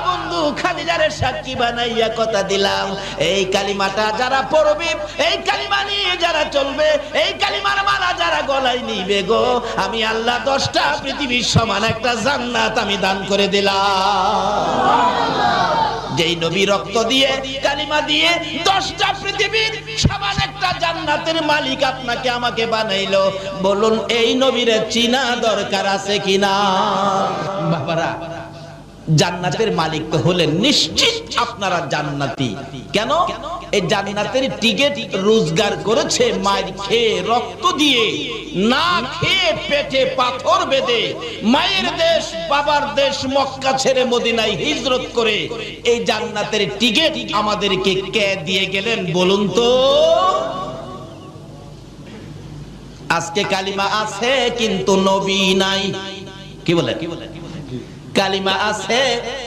বন্ধু, খাদিজারে সাক্ষী বানাইয়া কথা দিলাম, এই কালিমাটা যারা পড়বে, এই কালিমা নিয়ে যারা চলবে, এই কালিমার মালা যারা গলায় নিবে গো, আমি আল্লাহ 10টা পৃথিবীর সমান একটা জান্নাত আমি দান করে দিলাম। যেই নবী রক্ত দিয়ে কালিমা দিয়ে 10টা পৃথিবীর সমান একটা জান্নাতের মালিক আপনাকে আমাকে বানাইলো, বলুন এই নবীর চিনা দরকার আছে কিনা? বাবারা, জান্নাতের মালিক তো হলেন নিশ্চিত আপনারা জান্নাতি। কেন? এই জান্নাতের টিকিট রোজগার করেছে মায়ের খেয়ে, রক্ত দিয়ে, না খেয়ে পেটে পাথর বেঁধে, মায়ের দেশ বাবার দেশ মক্কা ছেড়ে মদিনায় হিজরত করে এই জান্নাতের টিকিট আমাদেরকে কে দিয়ে গেলেন বলুন তো? আজকে কালিমা আছে কিন্তু নবী নাই। কি বলে? কালিমা আছে